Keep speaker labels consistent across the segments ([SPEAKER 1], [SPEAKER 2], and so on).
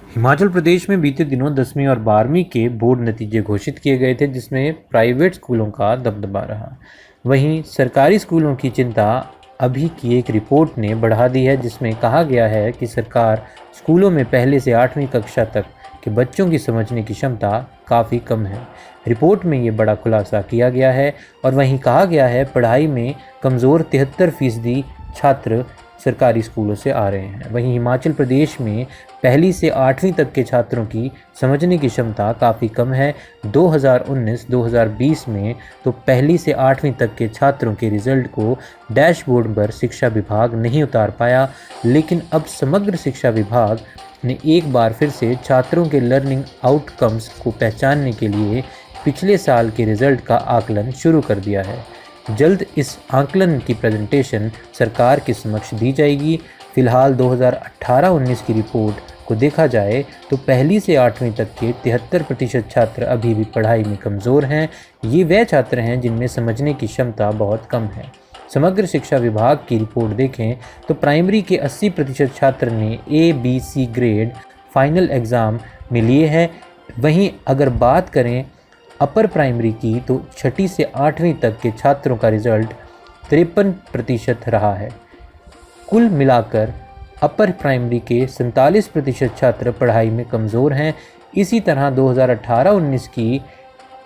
[SPEAKER 1] हिमाचल प्रदेश में बीते दिनों 10वीं और 12वीं के बोर्ड नतीजे घोषित किए गए थे, जिसमें प्राइवेट स्कूलों का दबदबा रहा। वहीं सरकारी स्कूलों की चिंता अभी की एक रिपोर्ट ने बढ़ा दी है, जिसमें कहा गया है कि सरकार स्कूलों में पहले से 8वीं कक्षा तक के बच्चों की समझने की क्षमता काफ़ी कम है। रिपोर्ट में ये बड़ा खुलासा किया गया है और वहीं कहा गया है पढ़ाई में कमज़ोर 73% छात्र सरकारी स्कूलों से आ रहे हैं। वहीं हिमाचल प्रदेश में पहली से 8वीं तक के छात्रों की समझने की क्षमता काफ़ी कम है। 2019-2020 में तो पहली से 8वीं तक के छात्रों के रिजल्ट को डैशबोर्ड पर शिक्षा विभाग नहीं उतार पाया, लेकिन अब समग्र शिक्षा विभाग ने एक बार फिर से छात्रों के लर्निंग आउटकम्स को पहचानने के लिए पिछले साल के रिजल्ट का आकलन शुरू कर दिया है। जल्द इस आकलन की प्रेजेंटेशन सरकार के समक्ष दी जाएगी। फिलहाल 2018-19 की रिपोर्ट को देखा जाए तो पहली से 8वीं तक के 73% छात्र अभी भी पढ़ाई में कमज़ोर हैं। ये वह छात्र हैं जिनमें समझने की क्षमता बहुत कम है। समग्र शिक्षा विभाग की रिपोर्ट देखें तो प्राइमरी के 80% छात्र ने ABC ग्रेड फाइनल एग्ज़ाम में लिए हैं। वहीं अगर बात करें अपर प्राइमरी की तो 6ठी से 8वीं तक के छात्रों का रिजल्ट 53% रहा है। कुल मिलाकर अपर प्राइमरी के 47% छात्र पढ़ाई में कमज़ोर हैं। इसी तरह 2018-19 की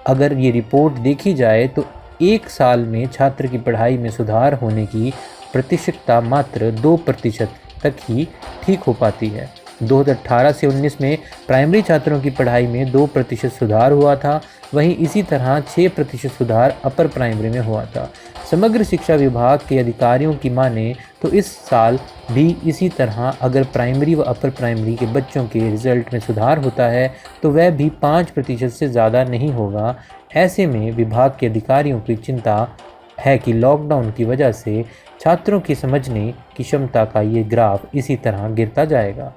[SPEAKER 1] अगर ये रिपोर्ट देखी जाए तो एक साल में छात्र की पढ़ाई में सुधार होने की प्रतिशतता मात्र 2% तक ही ठीक हो पाती है। 2018 से 19 में प्राइमरी छात्रों की पढ़ाई में 2% सुधार हुआ था। वहीं इसी तरह 6% सुधार अपर प्राइमरी में हुआ था। समग्र शिक्षा विभाग के अधिकारियों की माने तो इस साल भी इसी तरह अगर प्राइमरी व अपर प्राइमरी के बच्चों के रिजल्ट में सुधार होता है तो वह भी 5% से ज़्यादा नहीं होगा। ऐसे में विभाग के अधिकारियों की चिंता है कि लॉकडाउन की वजह से छात्रों की समझने की क्षमता का ये ग्राफ इसी तरह गिरता जाएगा।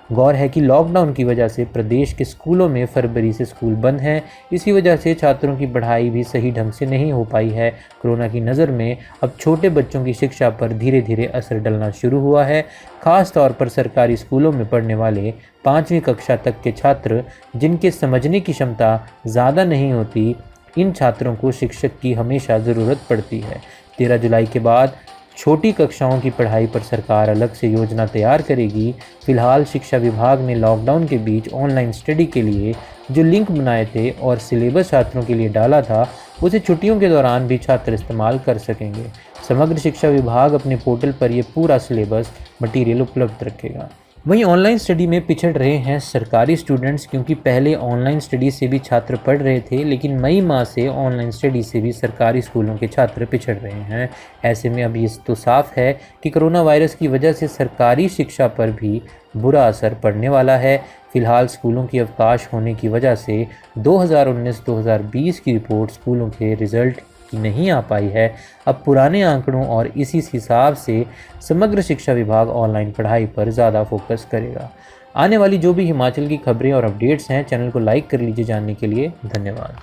[SPEAKER 1] गौर है कि लॉकडाउन की वजह से प्रदेश के स्कूलों में फरवरी से स्कूल बंद हैं। इसी वजह से छात्रों की पढ़ाई भी सही ढंग से नहीं हो पाई है। कोरोना की नज़र में अब छोटे बच्चों की शिक्षा पर धीरे धीरे असर डलना शुरू हुआ है। ख़ास तौर पर सरकारी स्कूलों में पढ़ने वाले 5वीं कक्षा तक के छात्र जिनके समझने की क्षमता ज़्यादा नहीं होती, इन छात्रों को शिक्षक की हमेशा ज़रूरत पड़ती है। 13 जुलाई के बाद छोटी कक्षाओं की पढ़ाई पर सरकार अलग से योजना तैयार करेगी। फिलहाल शिक्षा विभाग ने लॉकडाउन के बीच ऑनलाइन स्टडी के लिए जो लिंक बनाए थे और सिलेबस छात्रों के लिए डाला था, उसे छुट्टियों के दौरान भी छात्र इस्तेमाल कर सकेंगे। समग्र शिक्षा विभाग अपने पोर्टल पर यह पूरा सिलेबस मटीरियल उपलब्ध रखेगा। वहीं ऑनलाइन स्टडी में पिछड़ रहे हैं सरकारी स्टूडेंट्स, क्योंकि पहले ऑनलाइन स्टडी से भी छात्र पढ़ रहे थे, लेकिन मई माह से ऑनलाइन स्टडी से भी सरकारी स्कूलों के छात्र पिछड़ रहे हैं। ऐसे में अब ये तो साफ है कि कोरोना वायरस की वजह से सरकारी शिक्षा पर भी बुरा असर पड़ने वाला है। फिलहाल स्कूलों की अवकाश होने की वजह से 2019-2020 की रिपोर्ट स्कूलों के रिजल्ट की नहीं आ पाई है। अब पुराने आंकड़ों और इसी हिसाब से समग्र शिक्षा विभाग ऑनलाइन पढ़ाई पर ज़्यादा फोकस करेगा। आने वाली जो भी हिमाचल की खबरें और अपडेट्स हैं, चैनल को लाइक कर लीजिए जानने के लिए। धन्यवाद।